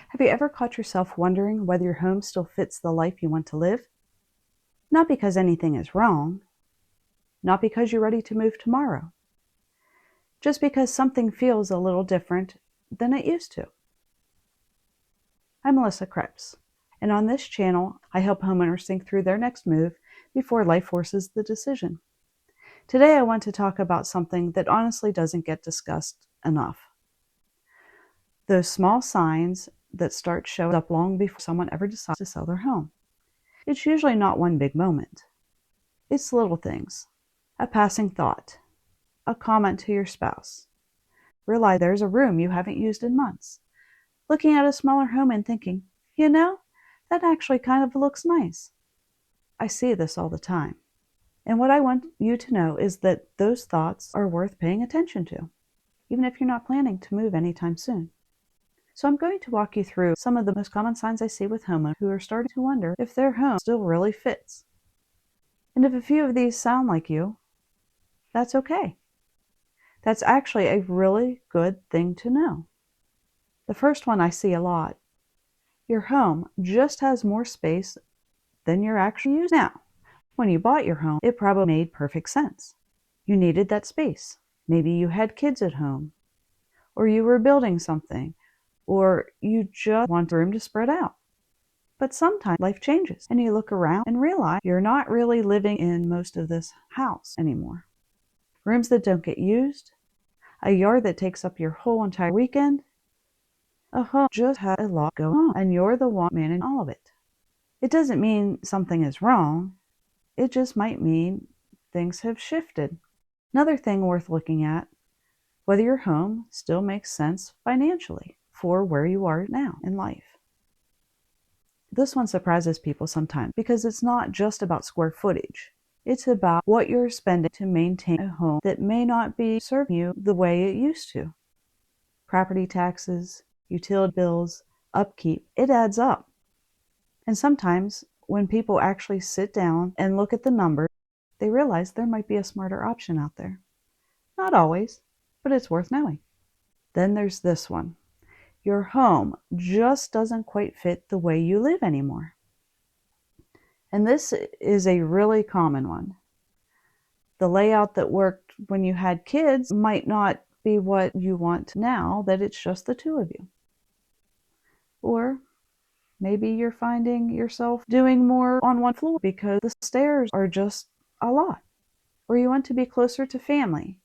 Have you ever caught yourself wondering whether your home still fits the life you want to live? Not because anything is wrong, not because you're ready to move tomorrow, just because something feels a little different than it used to. I'm Melissa Creps, and on this channel, I help homeowners think through their next move before life forces the decision. Today, I want to talk about something that honestly doesn't get discussed enough. Those small signs that start showing up long before someone ever decides to sell their home. It's usually not one big moment. It's little things. A passing thought. A comment to your spouse. Realize there's a room you haven't used in months. Looking at a smaller home and thinking, that actually kind of looks nice. I see this all the time. And what I want you to know is that those thoughts are worth paying attention to, even if you're not planning to move anytime soon. So I'm going to walk you through some of the most common signs I see with homeowners who are starting to wonder if their home still really fits. And if a few of these sound like you, that's okay. That's actually a really good thing to know. The first one I see a lot. Your home just has more space than you're actually using now. When you bought your home, it probably made perfect sense. You needed that space. Maybe you had kids at home, or you were building something, or you just want room to spread out. But sometimes life changes and you look around and realize you're not really living in most of this house anymore. Rooms that don't get used, a yard that takes up your whole entire weekend. A home just has a lot going on and you're the one managing all of it. It doesn't mean something is wrong. It just might mean things have shifted. Another thing worth looking at, whether your home still makes sense financially for where you are now in life. This one surprises people sometimes because it's not just about square footage. It's about what you're spending to maintain a home that may not be serving you the way it used to. Property taxes, utility bills, upkeep, it adds up. And sometimes when people actually sit down and look at the numbers, they realize there might be a smarter option out there. Not always, but it's worth knowing. Then there's this one. Your home just doesn't quite fit the way you live anymore. And this is a really common one. The layout that worked when you had kids might not be what you want now that it's just the two of you. Or maybe you're finding yourself doing more on one floor because the stairs are just a lot. Or you want to be closer to family,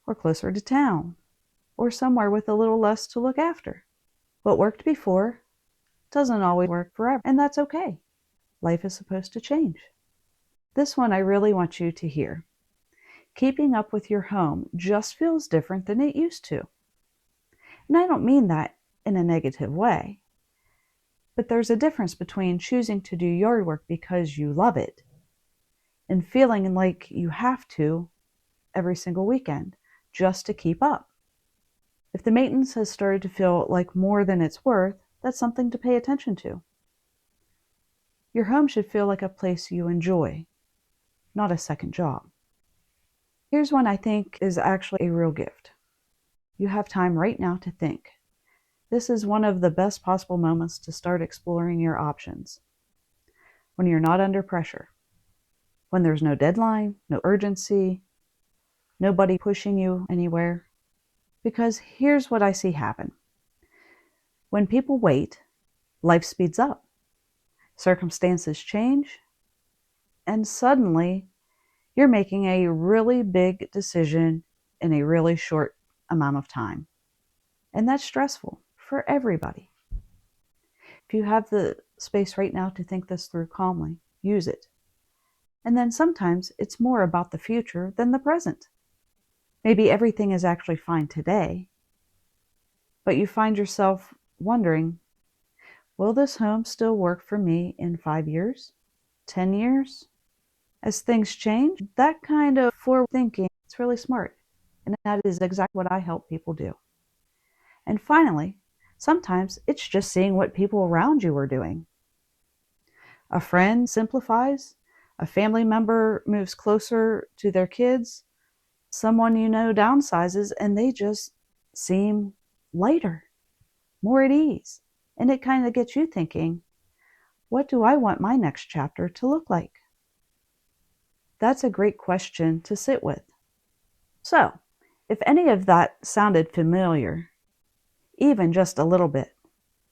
or closer to town, or somewhere with a little less to look after. What worked before doesn't always work forever, and that's okay. Life is supposed to change. This one I really want you to hear. Keeping up with your home just feels different than it used to. And I don't mean that in a negative way, but there's a difference between choosing to do yard work because you love it and feeling like you have to every single weekend just to keep up. If the maintenance has started to feel like more than it's worth, that's something to pay attention to. Your home should feel like a place you enjoy, not a second job. Here's one I think is actually a real gift. You have time right now to think. This is one of the best possible moments to start exploring your options. When you're not under pressure. When there's no deadline, no urgency, nobody pushing you anywhere. Because here's what I see happen. When people wait, life speeds up. Circumstances change, and suddenly you're making a really big decision in a really short amount of time. And that's stressful for everybody. If you have the space right now to think this through calmly, use it. And then sometimes it's more about the future than the present. Maybe everything is actually fine today, but you find yourself wondering, will this home still work for me in 5 years, 10 years? As things change, that kind of forward thinking is really smart, and that is exactly what I help people do. And finally, sometimes it's just seeing what people around you are doing. A friend simplifies, a family member moves closer to their kids, someone you know downsizes, and they just seem lighter, more at ease. And it kind of gets you thinking, what do I want my next chapter to look like? That's a great question to sit with. So, if any of that sounded familiar, even just a little bit,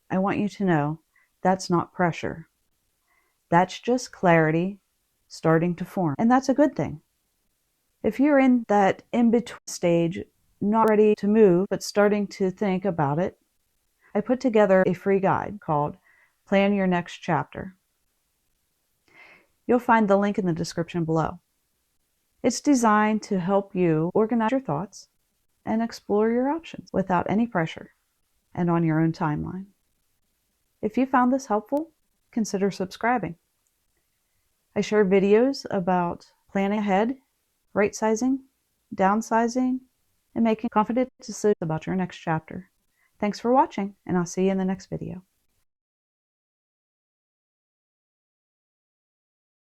I want you to know that's not pressure. That's just clarity starting to form, and that's a good thing. If you're in that in-between stage, not ready to move, but starting to think about it, I put together a free guide called Plan Your Next Chapter. You'll find the link in the description below. It's designed to help you organize your thoughts and explore your options without any pressure and on your own timeline. If you found this helpful, consider subscribing. I share videos about planning ahead, right-sizing, downsizing, and making confident decisions about your next chapter. Thanks for watching, and I'll see you in the next video.